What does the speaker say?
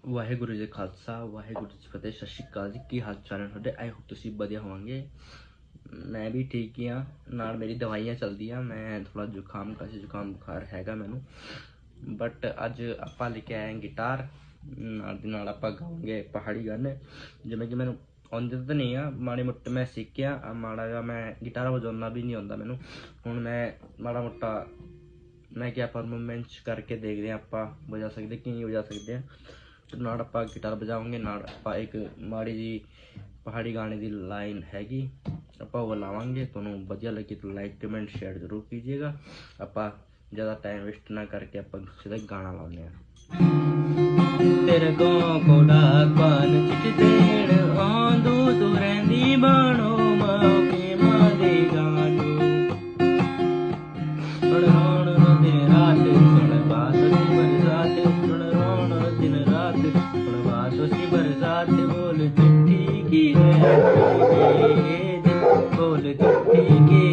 ਵਾਹਿਗੁਰੂ ਜੀ ਖਾਲਸਾ ਵਾਹਿਗੁਰੂ ਜੀ ਫਤਿਹ। ਸਤਿ ਸ਼੍ਰੀ ਅਕਾਲ ਜੀ। ਕੀ ਹਾਲ ਚਾਲ ਹੈ ਤੁਹਾਡੇ? ਆਈ ਹੋਪ ਤੁਸੀਂ ਵਧੀਆ ਹੋਵਾਂਗੇ। ਮੈਂ ਵੀ ਠੀਕ ਹੀ ਹਾਂ, ਨਾਲ ਮੇਰੀ ਦਵਾਈਆਂ ਚੱਲਦੀਆਂ। ਮੈਂ ਥੋੜਾ ਜ਼ੁਕਾਮ ਬੁਖਾਰ ਹੈਗਾ ਮੈਨੂੰ, ਬਟ ਅੱਜ ਆਪਾਂ ਲੈ ਕੇ ਆਏ ਗਿਟਾਰ। ਨਾਲ ਦੀ ਨਾਲ ਆਪਾਂ ਗਾਵਾਂਗੇ ਪਹਾੜੀ ਗਾਣੇ। ਜਿਵੇਂ ਕਿ ਮੈਨੂੰ ਆਉਂਦੇ ਤਾਂ ਨਹੀਂ ਆ, ਮਾੜੇ ਮੋਟੇ ਮੈਂ ਸਿੱਖਿਆ ਮਾੜਾ ਜਿਹਾ। ਮੈਂ ਗਿਟਾਰ ਵਜਾਉਣਾ ਵੀ ਨਹੀਂ ਆਉਂਦਾ ਮੈਨੂੰ। ਹੁਣ ਮੈਂ ਮਾੜਾ ਮੋਟਾ ਮੈਂ ਕਿਹਾ ਪਰਫੋਰਮੈਂਸ ਕਰਕੇ ਦੇਖਦੇ ਹਾਂ ਆਪਾਂ ਵਜਾ ਸਕਦੇ ਕਿ ਨਹੀਂ ਵਜਾ ਸਕਦੇ ਹਾਂ। ਨਾਲ ਆਪਾਂ ਗਿਟਾਰ ਵਜਾਵਾਂਗੇ, ਨਾਲ ਆਪਾਂ ਇੱਕ ਮਾੜੀ ਜੀ ਪਹਾੜੀ ਗਾਣੇ ਦੀ ਲਾਈਨ ਹੈਗੀ ਆਪਾਂ ਉਹ ਲਾਵਾਂਗੇ। ਤੁਹਾਨੂੰ ਵਧੀਆ ਲੱਗੀ ਤਾਂ ਲਾਈਕ ਕਮੈਂਟ ਸ਼ੇਅਰ ਜ਼ਰੂਰ ਕੀजिएगा। ਆਪਾਂ ज़्यादा टाइम वेस्ट ना करके अपन सीधा गाना लाने तेरे को कोड़ा पान चिट देण आंदू तू रहंदी बाणो माके मादे गांडू सुन रोण दिन रात सुन बात सी बरसात सुन रोण दिन रात सुन बात सी बरसात बोल चिट्ठी की बोल चिट्ठी की